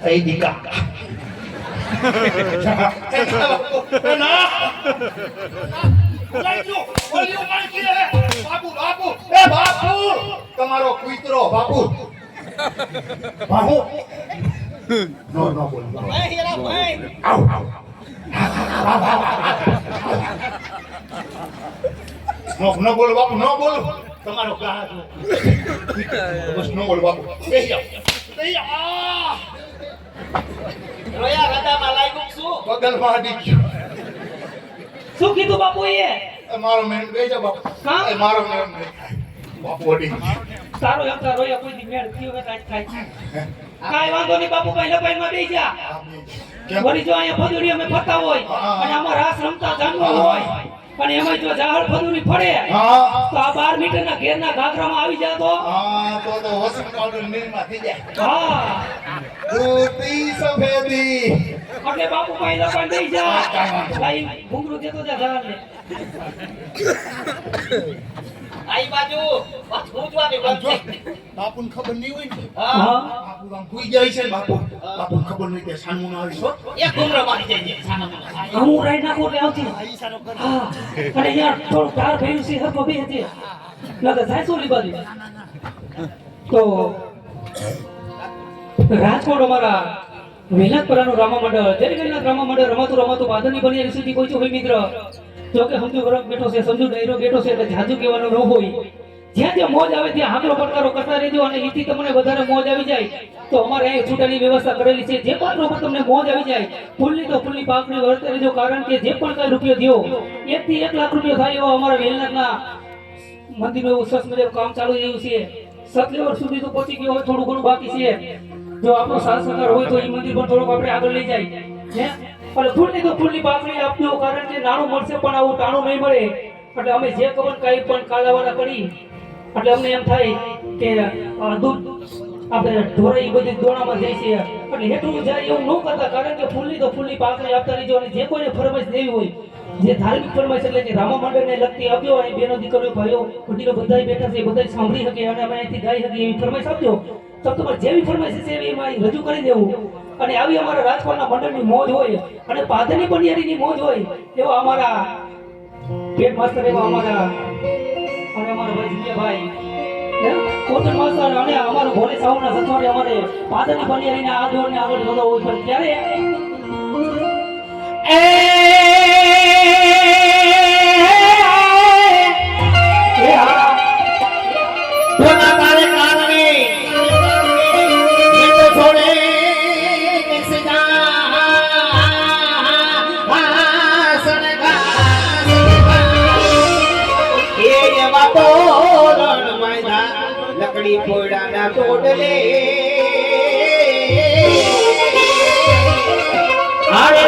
થઈ દીકા ના બાપુ એ બાપુ તમારો કુતરો બાપુ બાપુ નો બોલ ભાઈ હીરા ભાઈ આવ નો બોલ બાપુ નો બોલ તમારો ગાહ જો બસ નો બોલ બાપુ બેહી જાવ રોયા રદામાં લાગ્યું શું બગલમાં અડી ગયો શું કીધું બાપુ એ મારો મેન બેહી જાવ બાપુ હા? મારો મેન બાપુ અડી ગયો તારો એમ તારો રોયા કોઈ દી મેળ થયો કે કાઈ કાઈ વાંધો નહીં બાપુ પહેલા પહેલા બેહી જા વળી જો અહીંયા ફદુડી અમે ફરતા હોય અને અમારા રાસ રમતા જાનવા હોય પણ એમાં જો ઝાડ ફદુડી ફળે હા તો આ 12 મીટરના ઘેરના ગાગરામાં આવી જાય તો હા તો વસંત પાવડર નીરમાં થઈ જાય હા ધોતી સફેદી એટલે બાપુ પહેલા પણ બેહી જા લાઈ ઘુંઘરું દેતો જા ઝાડને આઈ બાજુ બસ પૂછવાની બંધ બાપુને ખબર નહીં હોય ને હા બાપુ આમ ખુઈ જાય છે બાપુ બાપુને ખબર નહીં કે સાનમું આવી છો એક ઘુંઘરો મારી જાય સાના હું રાઈ નાખો એટલે આવતી હા અને યાર થોડું કાર ભેયું છે હરકો બે હતી લગા જાય સોલી બાજુ તો રાજકોટ અમારા વેલાતપરાનું રામા મંડળ જેને વેલાત રામા મંડળ રમાતું બાદરની બની સુધી પહોંચ્યું હોય મિત્ર જો કે સમજુ વરક બેઠો છે સમજુ ડાયરો બેઠો છે એટલે જાજુ કહેવાનું ન હોય જ્યાં જ્યાં મોજ આવે ત્યાં હાકલો પડકારો કરતા રહેજો અને એથી તમને વધારે મોજ આવી જાય તો અમારે અહીં છૂટાની વ્યવસ્થા કરેલી છે જે પાત્રો પર તમને મોજ આવી જાય ફૂલની તો ફૂલની પાકની વર્તે રહેજો કારણ કે જે પણ કઈ રૂપિયો દ્યો 1 થી 1 લાખ રૂપિયો થાય એવો અમારા વેલનાથના મંદિરનું એવું સરસ મજાનું કામ ચાલુ રહ્યું છે 7 લેવલ સુધી તો પહોંચી ગયો હોય થોડું ઘણું બાકી છે જો આપણો સાથ સહકાર હોય તો એ મંદિર પણ થોડુંક આપણે આગળ લઈ જાય હે અને ફૂલની તો ફૂલની પાકડી આપજો કારણ કે નાણું મળશે પણ આવું ટાણું નહીં મળે એટલે અમે જે કવન કાઈ પણ કાલાવાળા કરી એટલે અમને એમ થાય કે દૂધ આપણે ઢોરાઈ બધી દોણામાં જાય છે એટલે હેઠું જાય એવું ન કરતા કારણ કે ફૂલની તો ફૂલની પાકડી આપતા રહીજો અને જે કોઈને ફરમાઈશ દેવી હોય જે ધાર્મિક ફરમાઈશ એટલે કે રામા મંડળને લગતી આપ્યો અને બેનો દીકરીઓ ભાઈઓ વડીલો બધાય બેઠા છે બધાય સાંભળી શકે અને અમે અહીંથી ગાઈ શકીએ એવી ફરમાઈશ આપજો તો તમારે જેવી ફરમાઈશ છે એવી એમાં રજૂ કરી દેવું અને આવી અમારા રાજકોટના મંડળની મોજ હોય અને પાદરની બનિયારીની મોજ હોય એવા અમારા પેટ માસ્ટર એવા અમારા અને અમારા ભાઈ જીયાભાઈ કોટન માસ્ટર અને અમારો ભોલે સાવના સથવારે અમારે પાદરની બનિયારીના આ દોરને આગળ વધો હોય પણ ત્યારે લકડી ફોડાના તોડલે હારે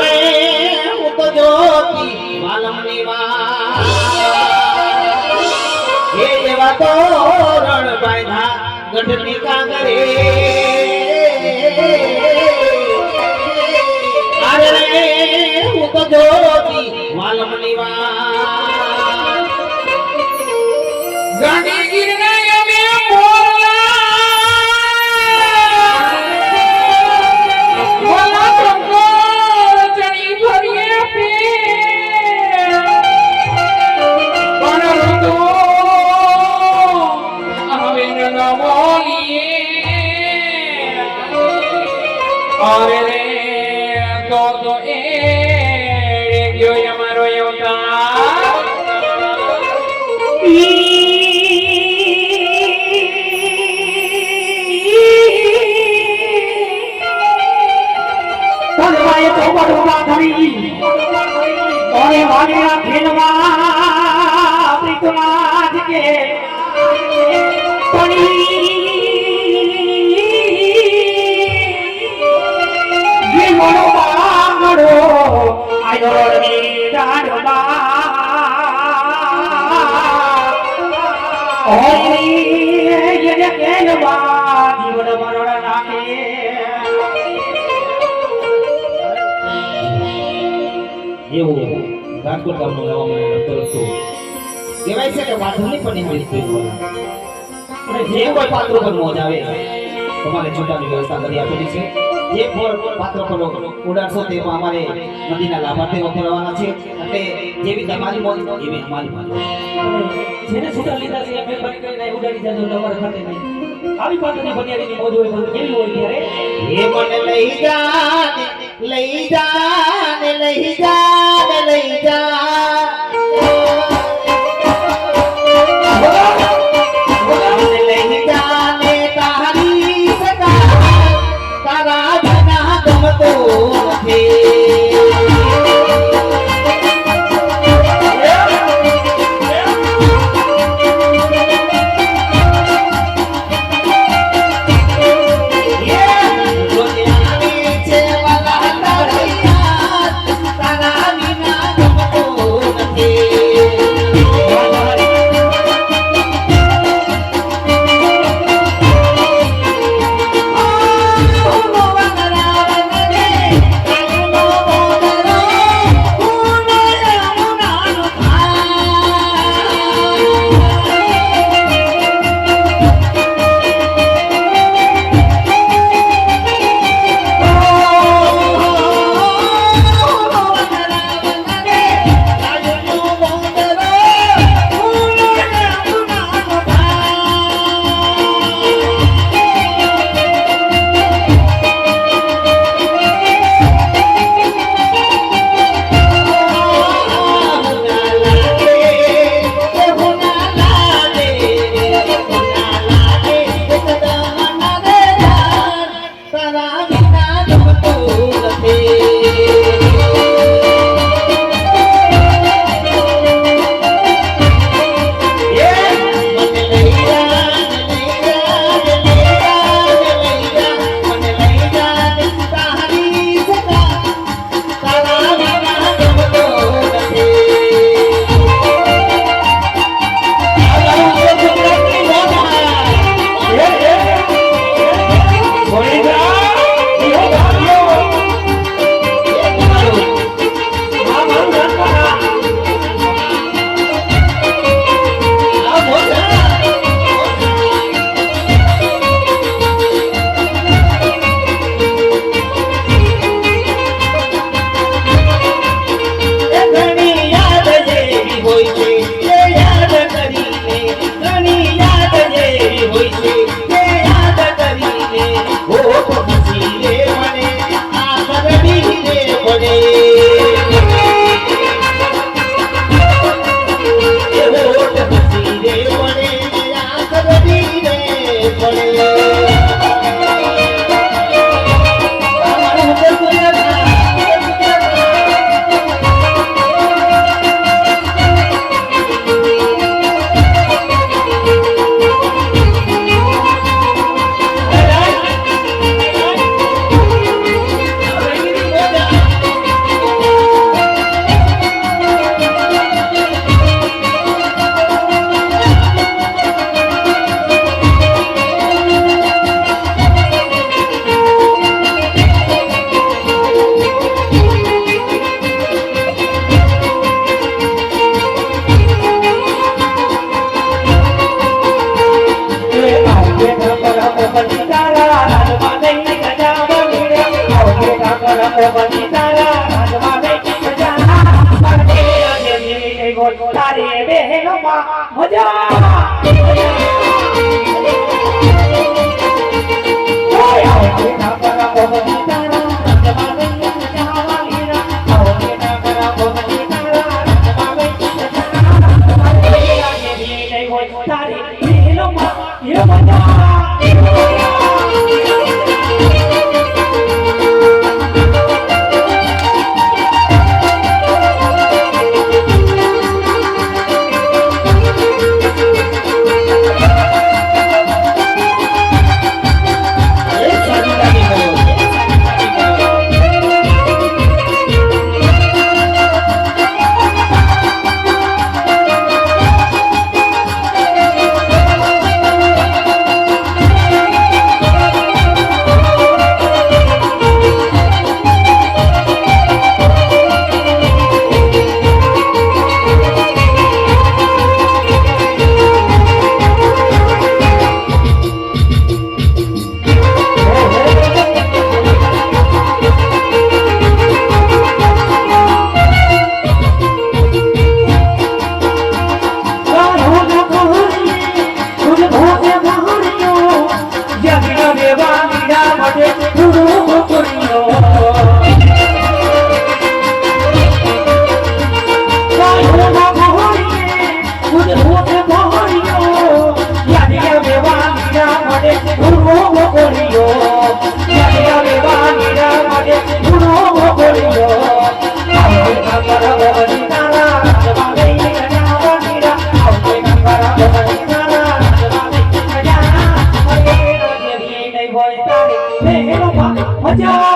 હું તો જોતી માલમની વાત એ એવા તો રણ બાંધા ગઢની કાંગરે હારે હું તો જોતી માલમની વાત ગાડી ગીરને અરે રે તો એ ગયો અમારો એવું રાજકોટ ગામનું નવા મને કરતું કહેવાય છે કે માથુની પણ ઇંગ્લિશ બોલવાનું અને જે કોઈ પાત્રો પર મોજ આવે તમારે છૂટાની વ્યવસ્થા કરી આપેલી છે જે ફળ પાત્ર પર ઉડાડશો તેમાં અમારે નદીના લાભાર્થી વપરાવાના છે એટલે જેવી તમારી મોજ એવી અમારી મોજ. જેને છૂટા લીધા છે એ મહેરબાની કરીને ઉડાડી જાજો તમારે ખાતે નહીં. આવી પાતળની બનિયારીની મોજ હોય તો કેવી હોય ત્યારે એ મને લઈ જા ને લઈ જા ને લઈ જા ને લઈ જા મને લઈ જા ને તારી સગા તારા વિના ગમતો નથી. તારે બહેનોમાં મજા ગુરુ ગોળિયો યારે યારે વાણીરા માટે ગુરુ ગોળિયો આવે ગંગરા ભવની તારા જવાને કન્યા વાણીરા આવે ગંગરા ભવની તારા જવાને કન્યા અરે રાજ્ય નહીં હોય તારે મેરો મજા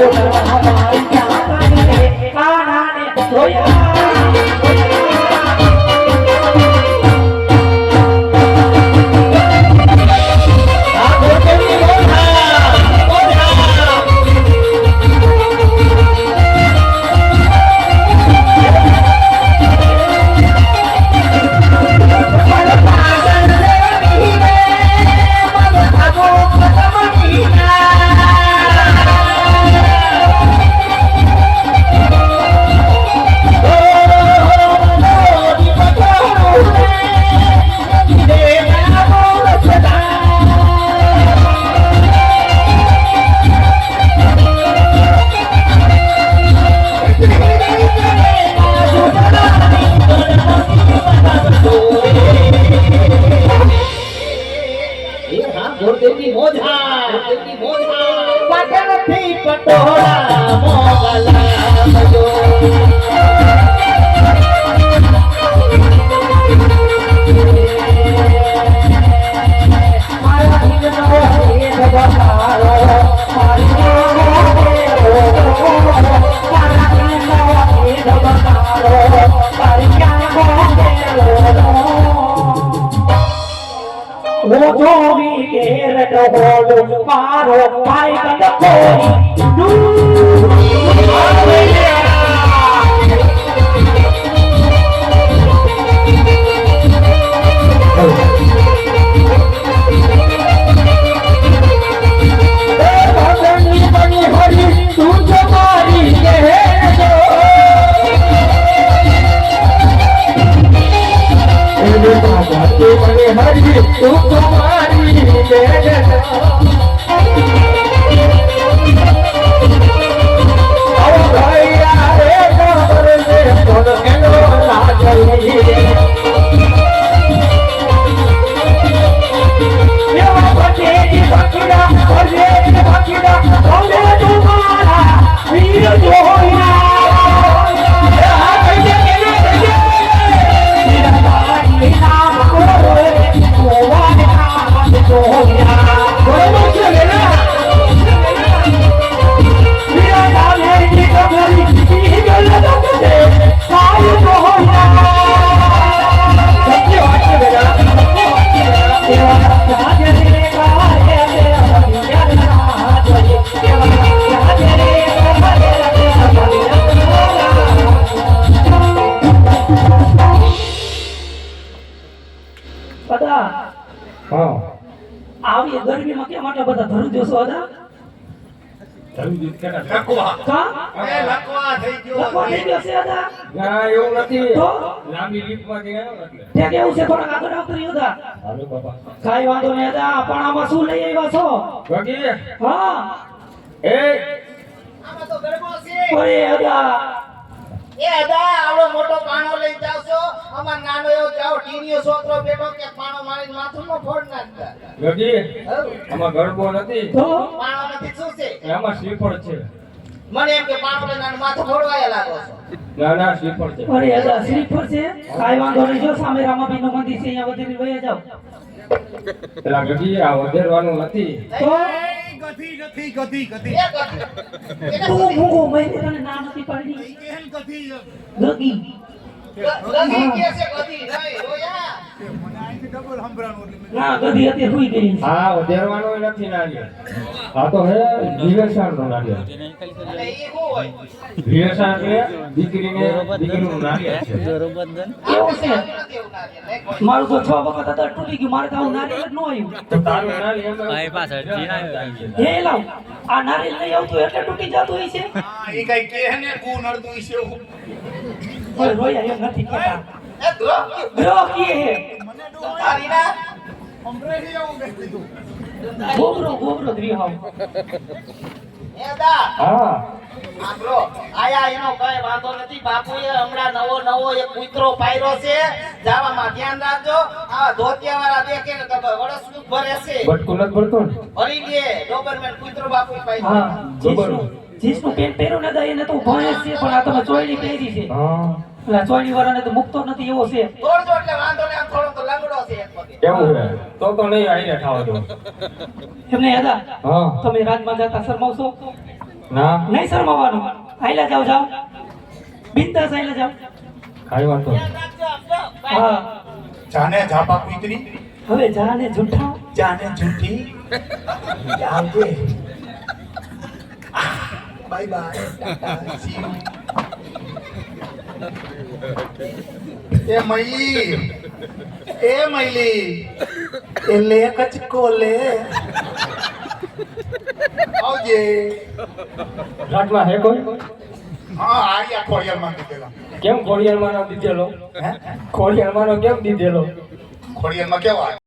અમારી ક્યાં કાઢે કાનાને રોયા મારો ભાઈ આવી ગરમીમાં કેમ આટલા બધા ધરું જોશો હતા લકવા કા એ લકવા થઈ ગયો લખવા થઈ ગયો છે હતા ના એવું નથી તો લાંબી લીપમાં ગયા એટલે તે કેવું છે થોડા આગળ આવતરી હતા હાલો બાપા કાઈ વાંધો નહીં હતા પણ આમાં શું લઈ આવ્યા છો ગગી હા એ આમાં તો ગરબો છે અરે હતા એ અદા આવડો મોટો પાણો લઈ જાવ છો અમાર નાનો એવો જાવ ટીણીયો છોકરો બેઠો કે પાણો મારીને માથું નો ફોડ નાખતા ગગી આમાં ગરબો નથી તો પાણો નથી શું છે આમાં શ્રીફળ છે મને એમ કે પાણો લઈને આનું માથું ફોડવાય લાગો છો ના ના શ્રીફળ છે અરે હતા શ્રીફળ છે કાઈ વાંધો નહીં જો સામે રામાપીર નું મંદિર છે અહીંયા વધીને વયા જાવ પેલા ગગી આ વધેરવાનું નથી તો ગધી નથી ગધી ગધી એ ગધી એને તું મૂગો મહિને તને ના નથી પાડી કેમ ગધી ગગી ગધી કે છે ગધી નહીં રોયા મને આથી ડબલ સંભળાણું એટલે ના ગધી અત્યારે હુઈ ગઈ છે. આ વધેરવાનો નથી નારિયેળ આ તો હે વિવેશાળ નો નારિયેળ અને ઈ શું હોય વિવેશાળ એટલે દીકરીનું નારિયેળ છે કેવું છે નથી એવું લાગે નહીં કોઈ મારું તો 6 વખત હતા તૂટી ગયું મારે તો આવું નારિયેળ જ ન આવ્યું તો તારું નારિયેળ હે લાવ આ નારિયેળ લઈ આવતું એટલે તૂટી જતું હોય છે હા એ કઈ કે ને ગુણ અડધું છે એવું કોઈ રોયા એમ નથી કહેતા એ દ્રોહ ગ્રહ કે હે મને તારી ના સંભળાઈ આવું મેં કીધું ગોબરો દ્રિહાવ એ અદા હા આપણો આયા એનો કઈ વાંધો નથી બાપુએ હમણાં નવો એક કૂતરો પાયરો છે જાવામાં ધ્યાન રાખજો આ ધોતિયા વાળા દેખે ને તો વરસ નું ભરે છે બટકું નથી ભરતો ને ભરી દે ડોબરમેન કૂતરો બાપુ પાયરો હા જીસનું પેન્ટ પહેર્યું ને એને તો ભણે છે પણ આ તમે ચોયડી પહેરી છે હા એટલે ચોયડી વાળાને તો મુકતો નથી એવો છે તોડજો એટલે વાંધો નહીં આમ થોડો તો લંગડો છે એક પગે એવું છે તો નહીં આઈને ખાવા દો એમને યાદા હા તમે રાજમાં જતા શરમાવશો ના નહીં શરમાવાનું. આયલા જાઓ જાઓ બિંદાસ આયલા જાઓ. કાંઈ વાંધો નહીં. હા જાને ઝાપા કુતરી હવે જાને જૂઠા જાને જૂઠી આવજે bye bye tata see you. એ મૈલી એ લે કચકો લે આવજે. રાતમાં હે કોઈ હા આર્યા ખોડિયારમાં દીધેલા. કેમ ખોડિયારમાં નો દીધેલો હે ખોડિયારમાં નો કેમ દીધેલો ખોડિયારમાં કેવા